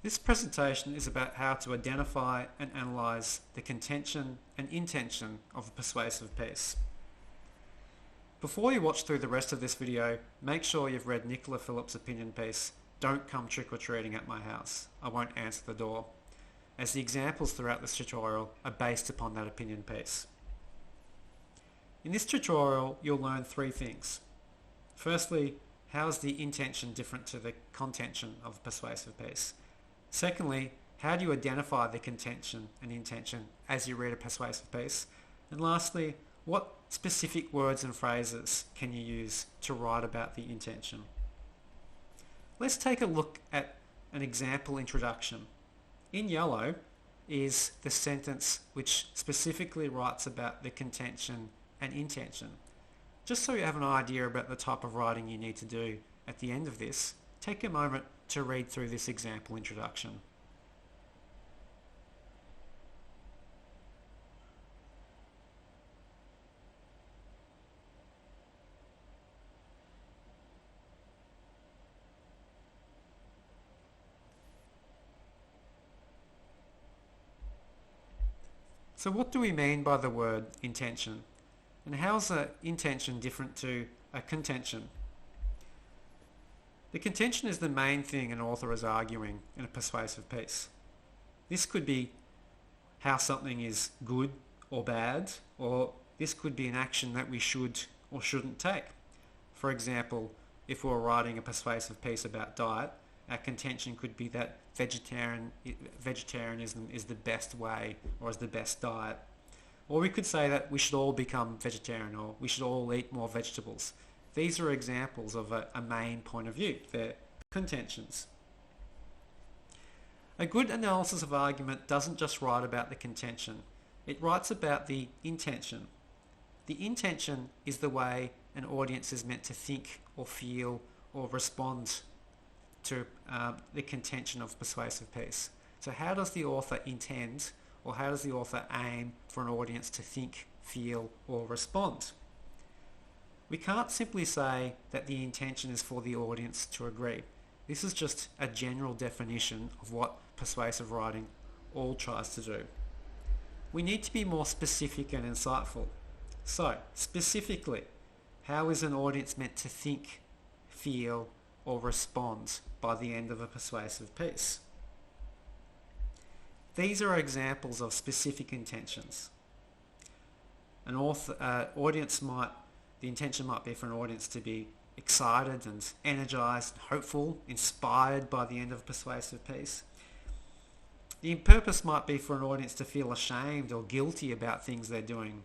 This presentation is about how to identify and analyse the contention and intention of a persuasive piece. Before you watch through the rest of this video, make sure you've read Nicola Phillips' opinion piece, "Don't Come Trick-or-Treating at My House. I Won't Answer the Door," as the examples throughout this tutorial are based upon that opinion piece. In this tutorial, you'll learn three things. Firstly, how is the intention different to the contention of a persuasive piece? Secondly, how do you identify the contention and intention as you read a persuasive piece? And lastly, what specific words and phrases can you use to write about the intention? Let's take a look at an example introduction. In yellow is the sentence which specifically writes about the contention and intention. Just so you have an idea about the type of writing you need to do at the end of this, take a moment to read through this example introduction. So what do we mean by the word intention? And how is an intention different to a contention? The contention is the main thing an author is arguing in a persuasive piece. This could be how something is good or bad, or this could be an action that we should or shouldn't take. For example, if we're writing a persuasive piece about diet, our contention could be that vegetarianism is the best way or is the best diet. Or we could say that we should all become vegetarian, or we should all eat more vegetables. These are examples of a main point of view. They're contentions. A good analysis of argument doesn't just write about the contention. It writes about the intention. The intention is the way an audience is meant to think or feel or respond to the contention of persuasive piece. So how does the author intend, or how does the author aim for an audience to think, feel, or respond? We can't simply say that the intention is for the audience to agree. This is just a general definition of what persuasive writing all tries to do. We need to be more specific and insightful. So, specifically, how is an audience meant to think, feel, or respond by the end of a persuasive piece? These are examples of specific intentions. The intention might be for an audience to be excited and energized, hopeful, inspired by the end of a persuasive piece. The purpose might be for an audience to feel ashamed or guilty about things they're doing.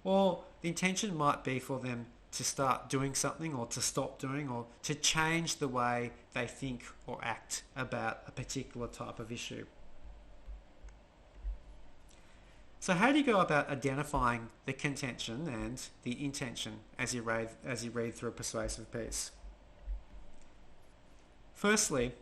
Or the intention might be for them to start doing something, or to stop doing, or to change the way they think or act about a particular type of issue. So how do you go about identifying the contention and the intention as you read through a persuasive piece? Firstly,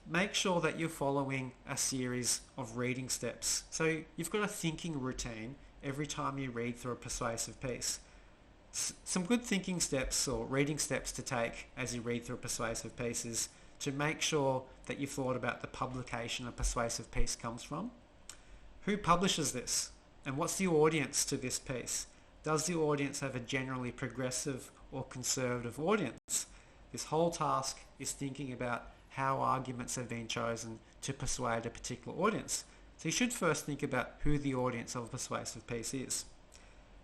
make sure that you're following a series of reading steps. So you've got a thinking routine every time you read through a persuasive piece. Some good thinking steps or reading steps to take as you read through a persuasive piece is to make sure that you've thought about the publication a persuasive piece comes from. Who publishes this? And what's the audience to this piece? Does the audience have a generally progressive or conservative audience? This whole task is thinking about how arguments have been chosen to persuade a particular audience. So you should first think about who the audience of a persuasive piece is.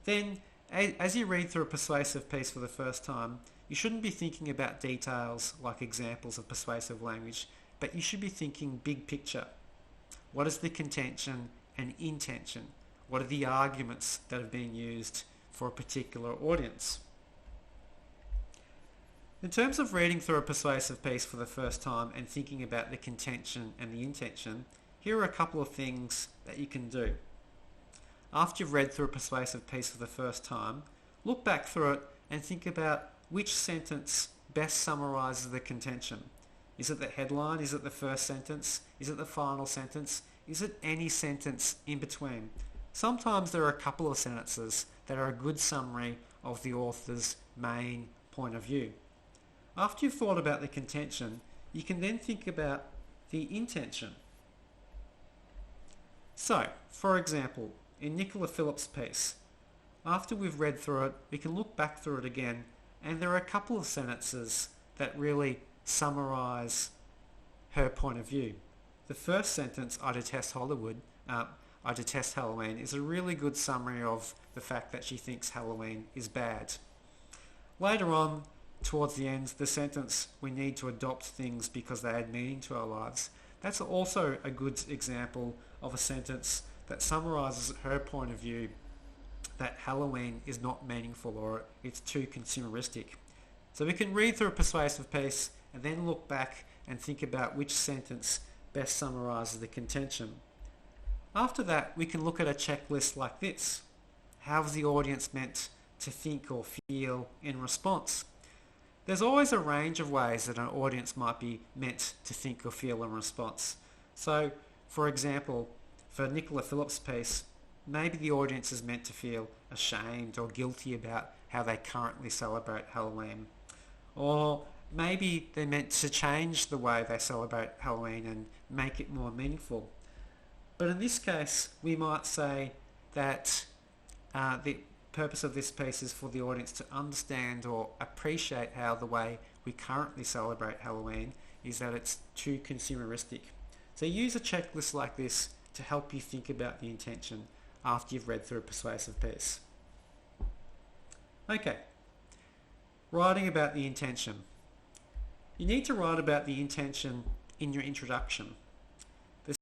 Then, as you read through a persuasive piece for the first time, you shouldn't be thinking about details like examples of persuasive language, but you should be thinking big picture. What is the contention and intention? What are the arguments that are being used for a particular audience? In terms of reading through a persuasive piece for the first time and thinking about the contention and the intention, here are a couple of things that you can do. After you've read through a persuasive piece for the first time, look back through it and think about which sentence best summarises the contention. Is it the headline? Is it the first sentence? Is it the final sentence? Is it any sentence in between? Sometimes there are a couple of sentences that are a good summary of the author's main point of view. After you've thought about the contention, you can then think the intention. So, for example, in Nicola Phillips' piece, after we've read through it, we can look back through it again, and there are a couple of sentences that really summarise her point of view. The first sentence, I detest Hollywood, I detest Halloween, is a really good summary of the fact that she thinks Halloween is bad. Later on, towards the end, the sentence, we need to adopt things because they add meaning to our lives. That's also a good example of a sentence that summarises her point of view that Halloween is not meaningful or it's too consumeristic. So we can read through a persuasive piece and then look back and think about which sentence best summarises the contention. After that, we can look at a checklist like this. How is the audience meant to think or feel in response? There's always a range of ways that an audience might be meant to think or feel in response. So, for example, for Nicola Phillips' piece, maybe the audience is meant to feel ashamed or guilty about how they currently celebrate Halloween. Or maybe they're meant to change the way they celebrate Halloween and make it more meaningful. But in this case, we might say that the purpose of this piece is for the audience to understand or appreciate how the way we currently celebrate Halloween is that it's too consumeristic. So use a checklist like this to help you think about the intention after you've read through a persuasive piece. Okay, writing about the intention. You need to write about the intention in your introduction.